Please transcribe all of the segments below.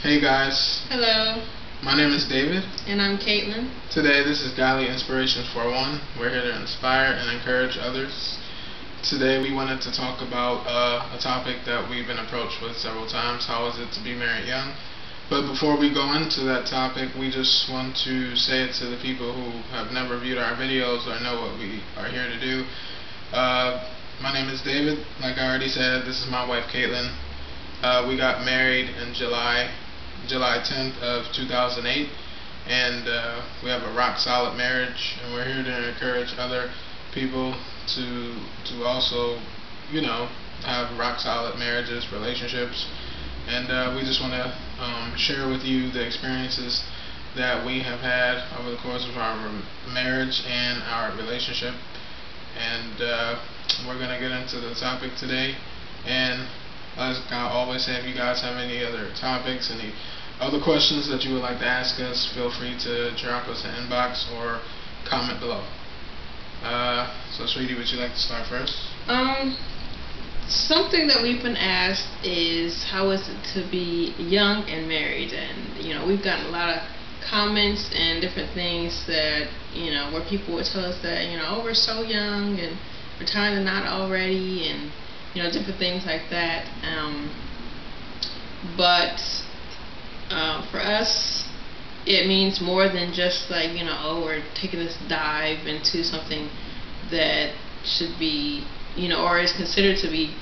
Hey guys, Hello, my name is David. and I'm Caitlin. Today this is Godly Inspirations for One. We're here to inspire and encourage others. Today we wanted to talk about a topic that we've been approached with several times. How is it to be married young? But before we go into that topic, we just want to say it to the people who have never viewed our videos or know what we are here to do. My name is David. Like I already said, this is my wife Caitlin. We got married in July 10th of 2008, and we have a rock solid marriage, and we're here to encourage other people to also, have rock solid marriages, relationships, and we just want to share with you the experiences that we have had over the course of our marriage and our relationship, and we're going to get into the topic today. And as I always say, if you guys have any other topics, any other questions that you would like to ask us, feel free to drop us an inbox or comment below. So Sweetie, would you like to start first? Something that we've been asked is, how is it to be young and married? And we've gotten a lot of comments and different things that where people would tell us that oh, we're so young and we're tying the knot already, and different things like that. But for us, it means more than just like oh, we're taking this dive into something that should be or is considered to be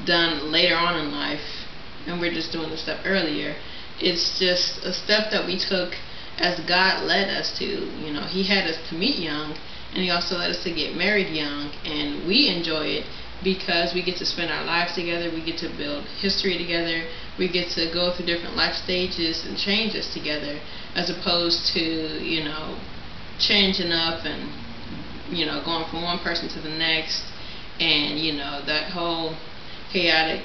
done later on in life, and we're just doing the step earlier. It's just a step that we took as God led us to. He had us to meet young, and He also led us to get married young, and we enjoy it because we get to spend our lives together, we get to build history together, we get to go through different life stages and changes together, as opposed to changing up and going from one person to the next, and that whole chaotic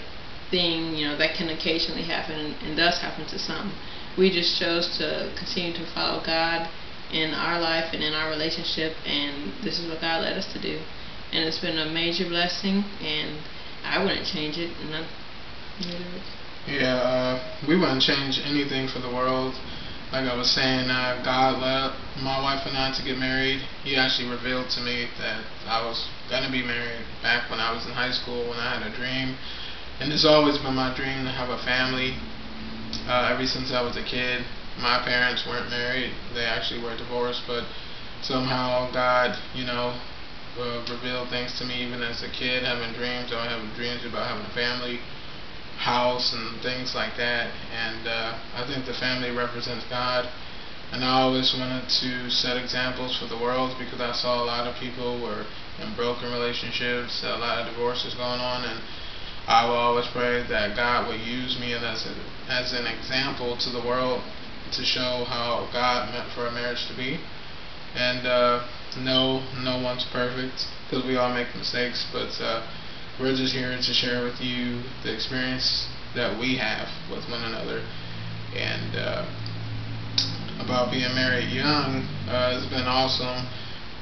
thing that can occasionally happen and does happen to some. We just chose to continue to follow God in our life and in our relationship, and this is what God led us to do, and it's been a major blessing, and I wouldn't change it. We wouldn't change anything for the world. Like I was saying, God led my wife and I to get married. He actually revealed to me that I was going to be married back when I was in high school, when I had a dream. And it's always been my dream to have a family. Ever since I was a kid, my parents weren't married. They actually were divorced, but somehow God, revealed things to me even as a kid, having dreams. I having dreams about having a family, house, and things like that. And I think the family represents God, and I always wanted to set examples for the world because I saw a lot of people were in broken relationships, a lot of divorces going on, and I will always pray that God would use me as an example to the world to show how God meant for a marriage to be. And no one's perfect because we all make mistakes, but we're just here to share with you the experience that we have with one another. And about being married young, it's been awesome.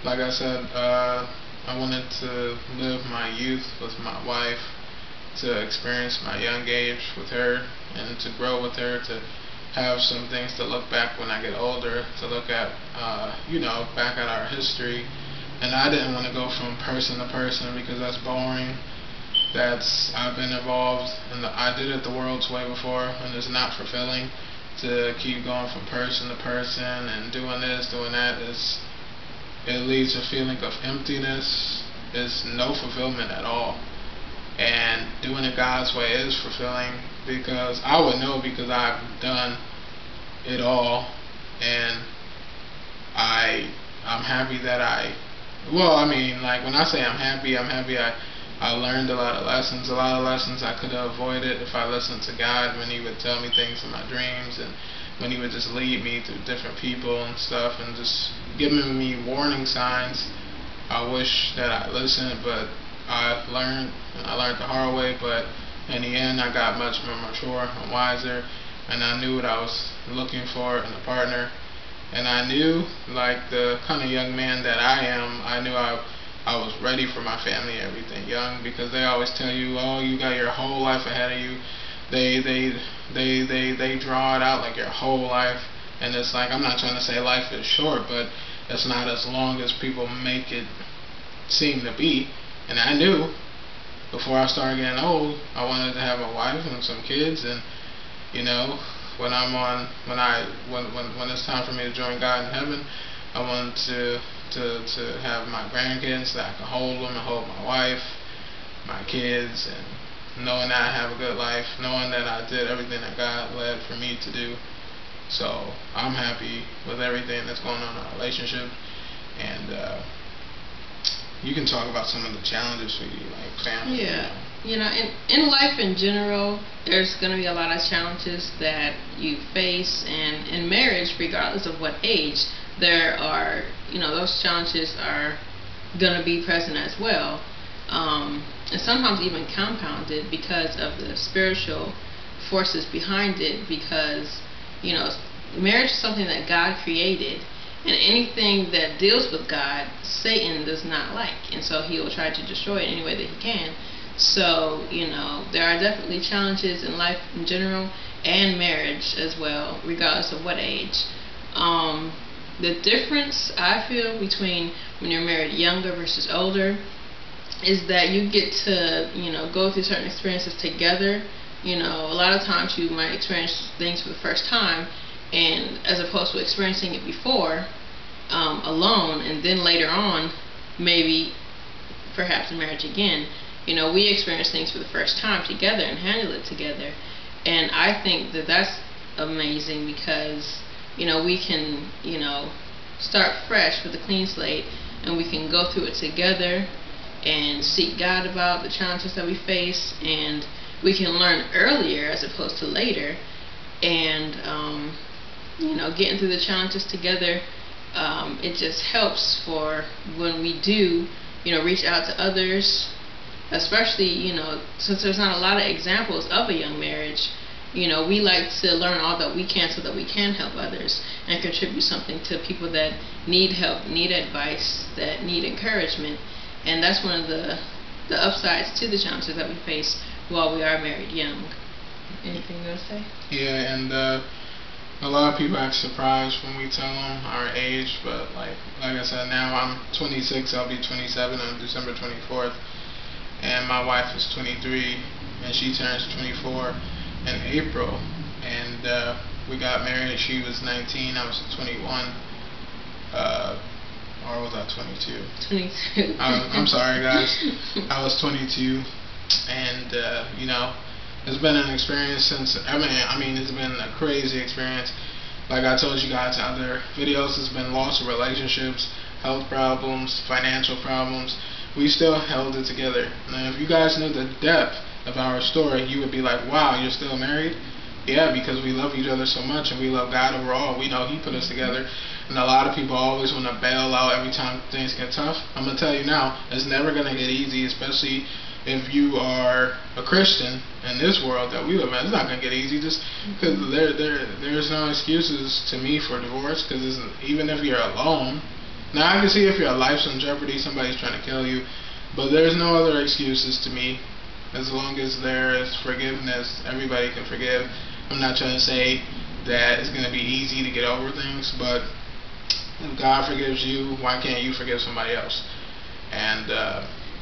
Like I said, I wanted to live my youth with my wife, to experience my young age with her, and to grow with her, to have some things to look back when I get older, to look at, back at our history. And I didn't want to go from person to person because that's boring. I've been involved, and I did it the world's way before, and it's not fulfilling to keep going from person to person and doing this, doing that. It leaves a feeling of emptiness. It's no fulfillment at all. And doing it God's way is fulfilling, because I would know because I've done it all, and I'm happy that when I say I'm happy I learned a lot of lessons I could have avoided if I listened to God when He would tell me things in my dreams, and when He would just lead me through different people and stuff, and just giving me warning signs. I wish that I listened, but I learned the hard way. But in the end, I got much more mature and wiser, and I knew what I was looking for in a partner. And I knew, like the kind of young man that I am, I knew I was ready for my family, everything young, because they always tell you, oh, you got your whole life ahead of you. they draw it out like your whole life, and it's like, I'm not trying to say life is short, but it's not as long as people make it seem to be. And I knew before I started getting old, I wanted to have a wife and some kids, and you know, when when it's time for me to join God in heaven, I wanted to have my grandkids that I can hold them and hold my wife, my kids, and knowing that I have a good life, knowing that I did everything that God led for me to do. So I'm happy with everything that's going on in our relationship, and you can talk about some of the challenges for you, like family. Yeah. You know, in life in general, there's going to be a lot of challenges that you face, and in marriage, regardless of what age, there are, you know, those challenges are going to be present as well, and sometimes even compounded because of the spiritual forces behind it, because, you know, marriage is something that God created, and anything that deals with God, Satan does not like, and so he will try to destroy it any way that he can. So, you know, there are definitely challenges in life in general and marriage as well, regardless of what age. The difference I feel between when you're married younger versus older is that you get to, you know, go through certain experiences together. You know, a lot of times you might experience things for the first time, and as opposed to experiencing it before alone, and then later on maybe perhaps in marriage again, you know, we experience things for the first time together and handle it together. And I think that that's amazing because, you know, we can, you know, start fresh with a clean slate, and we can go through it together and seek God about the challenges that we face, and we can learn earlier as opposed to later. And you know, getting through the challenges together, it just helps for when we do, you know, reach out to others, especially, you know, since there's not a lot of examples of a young marriage. You know, we like to learn all that we can so that we can help others and contribute something to people that need help, need advice, that need encouragement. And that's one of the upsides to the challenges that we face while we are married young. Anything you want to say? Yeah, and a lot of people act surprised when we tell them our age, but like I said, now I'm 26, I'll be 27 on December 24th, and my wife is 23, and she turns 24 in April, and we got married. She was 19, I was 21, or was I 22? 22. I'm sorry, guys. I was 22, and you know, it's been an experience since. I mean, it's been a crazy experience. Like I told you guys in other videos, it's been loss of relationships, health problems, financial problems. We still held it together. Now, if you guys knew the depth of our story, you would be like, wow, you're still married? Yeah, because we love each other so much, and we love God overall. We know He put us together. And a lot of people always want to bail out every time things get tough. I'm going to tell you now, it's never going to get easy, especially if you are a Christian in this world that we live in. It's not going to get easy, just because there's no excuses to me for divorce, because even if you're alone. Now, I can see if your life's in jeopardy, somebody's trying to kill you, but there's no other excuses to me. As long as there is forgiveness, everybody can forgive. I'm not trying to say that it's going to be easy to get over things, but if God forgives you, why can't you forgive somebody else? And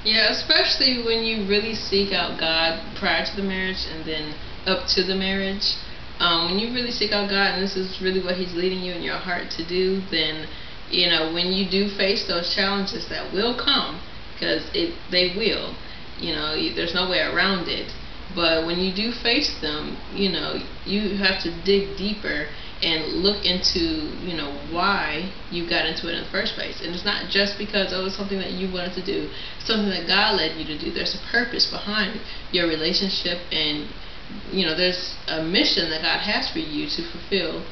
yeah, especially when you really seek out God prior to the marriage and then up to the marriage. When you really seek out God, and this is really what He's leading you in your heart to do, then, you know, when you do face those challenges that will come, because they will, you know, there's no way around it. But when you do face them, you know, you have to dig deeper and look into, you know, why you got into it in the first place. And it's not just because it was something that you wanted to do, it's something that God led you to do. There's a purpose behind your relationship, and, you know, there's a mission that God has for you to fulfill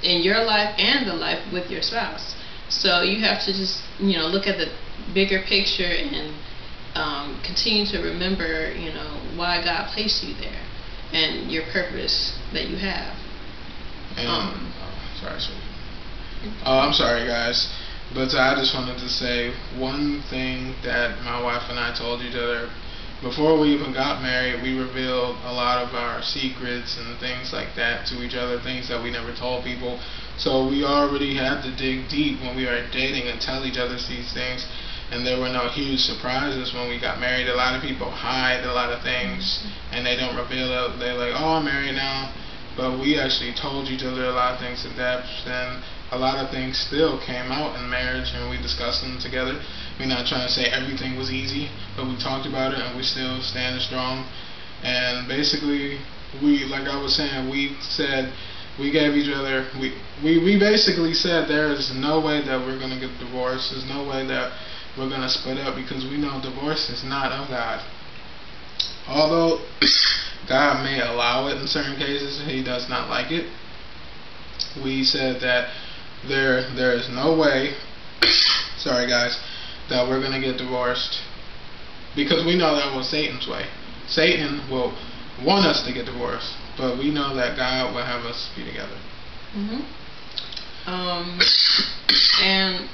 in your life and the life with your spouse. So you have to just, you know, look at the bigger picture and continue to remember, you know, why God placed you there and your purpose that you have. And, I'm sorry, guys, but I just wanted to say one thing that my wife and I told each other before we even got married, we revealed a lot of our secrets and things like that to each other, things that we never told people. So we already had to dig deep when we were dating and tell each other these things. And there were no huge surprises when we got married. A lot of people hide a lot of things and they don't reveal it. They're like, oh, I'm married now. But we actually told each other a lot of things in depth, and a lot of things still came out in marriage, and we discussed them together. We're not trying to say everything was easy, but we talked about it, and we still standing strong. And basically, like I was saying, we said, we gave each other, we basically said there is no way that we're going to get divorced. There's no way that we're going to split up, because we know divorce is not of God. Although God may allow it in certain cases, He does not like it. We said that there is no way, sorry guys, that we're going to get divorced, because we know that was Satan's way. Satan will want us to get divorced, but we know that God will have us be together. And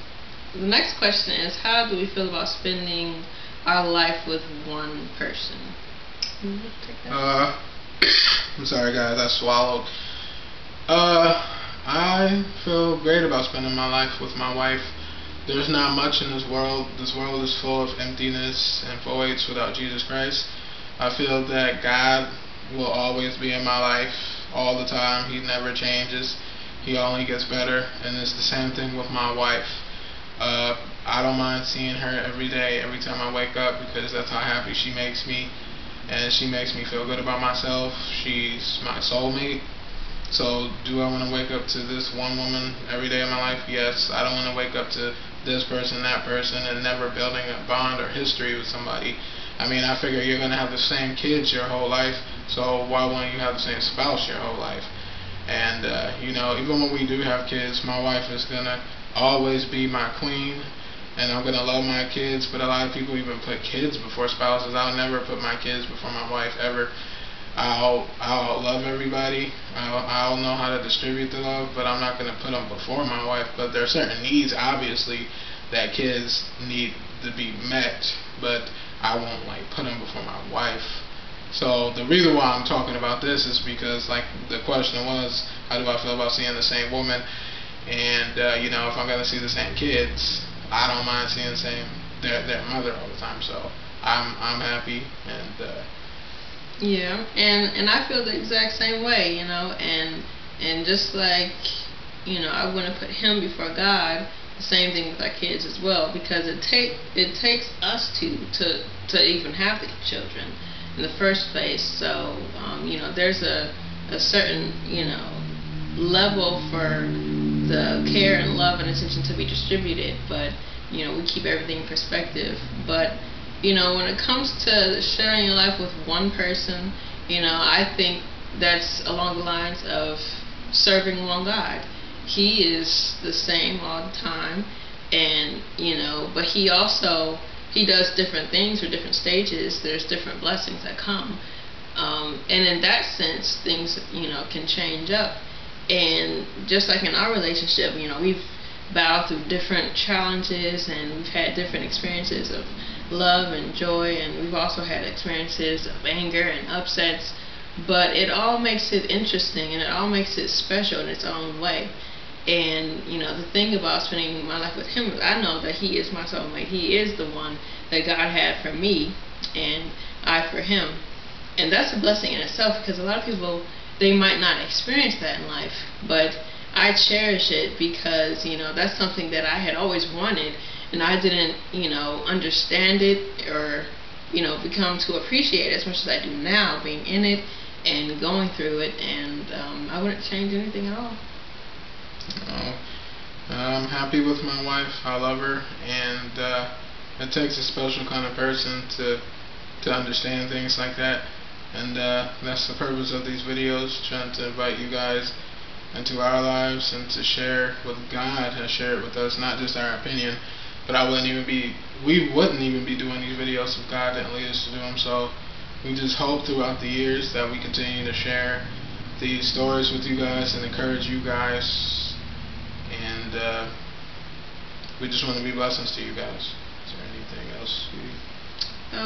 the next question is, how do we feel about spending our life with one person? I'm sorry guys, I swallowed. I feel great about spending my life with my wife. There's not much in this world. This world is full of emptiness and voids without Jesus Christ. I feel that God will always be in my life all the time. He never changes. He only gets better. And it's the same thing with my wife. I don't mind seeing her every day, every time I wake up, because that's how happy she makes me. And she makes me feel good about myself. She's my soulmate. So do I want to wake up to this one woman every day of my life? Yes. I don't want to wake up to this person, that person, and never building a bond or history with somebody. I mean, I figure you're going to have the same kids your whole life, so why wouldn't you have the same spouse your whole life? And, you know, even when we do have kids, my wife is going to always be my queen. And I'm going to love my kids, but a lot of people even put kids before spouses. I'll never put my kids before my wife, ever. I'll love everybody. I'll know how to distribute the love, but I'm not going to put them before my wife. But there are certain needs, obviously, that kids need to be met, but I won't, like, put them before my wife. So the reason why I'm talking about this is because, like, the question was, how do I feel about seeing the same woman? And, you know, if I'm going to see the same kids, I don't mind seeing the same their mother all the time, so I'm happy. And yeah, and I feel the exact same way, you know, and just like, you know, I wouldn't put him before God. The same thing with our kids as well, because it takes us to even have the children in the first place. So you know, there's a certain, you know, level for the care and love and attention to be distributed, but you know, we keep everything in perspective. But you know, when it comes to sharing your life with one person, you know, I think that's along the lines of serving one God. He is the same all the time, and you know, but he does different things for different stages. There's different blessings that come, and in that sense, things, you know, can change up. And just like in our relationship, you know, we've battled through different challenges, and we've had different experiences of love and joy, and we've also had experiences of anger and upsets. But it all makes it interesting, and it all makes it special in its own way. And you know, the thing about spending my life with him is I know that he is my soulmate. He is the one that God had for me, and I for him. And that's a blessing in itself, because a lot of people, they might not experience that in life, but I cherish it, because you know, that's something that I had always wanted, and I didn't, you know, understand it or, you know, become to appreciate it as much as I do now, being in it and going through it. And I wouldn't change anything at all. I'm happy with my wife. I love her, and it takes a special kind of person to understand things like that. And that's the purpose of these videos, trying to invite you guys into our lives and to share what God has shared with us, not just our opinion. But we wouldn't even be doing these videos if God didn't lead us to do them. So we just hope throughout the years that we continue to share these stories with you guys and encourage you guys. And we just want to be blessings to you guys. Is there anything else?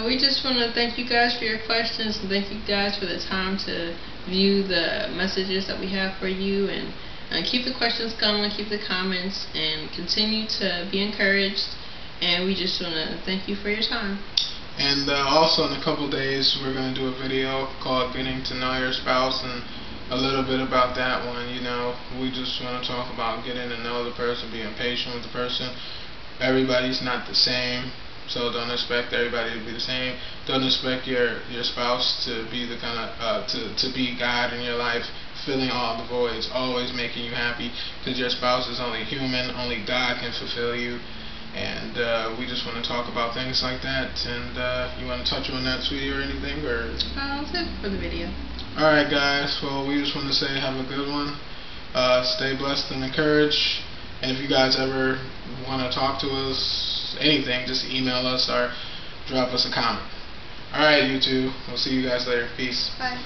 We just want to thank you guys for your questions, and thank you guys for the time to view the messages that we have for you, and keep the questions coming, keep the comments, and continue to be encouraged. And we just want to thank you for your time. And also in a couple days we're going to do a video called Getting to Know Your Spouse, and a little bit about that one. You know, we just want to talk about getting to know the person, being patient with the person. Everybody's not the same, so don't expect everybody to be the same. Don't expect your spouse to be the kind of to be God in your life, filling all the voids, always making you happy, because your spouse is only human. Only God can fulfill you. And we just want to talk about things like that. And you want to touch on that, sweetie, or anything? Or That's it for the video. Alright, guys. Well, we just want to say have a good one. Stay blessed and encouraged. And if you guys ever want to talk to us, anything, just email us or drop us a comment. Alright, YouTube. We'll see you guys later. Peace. Bye.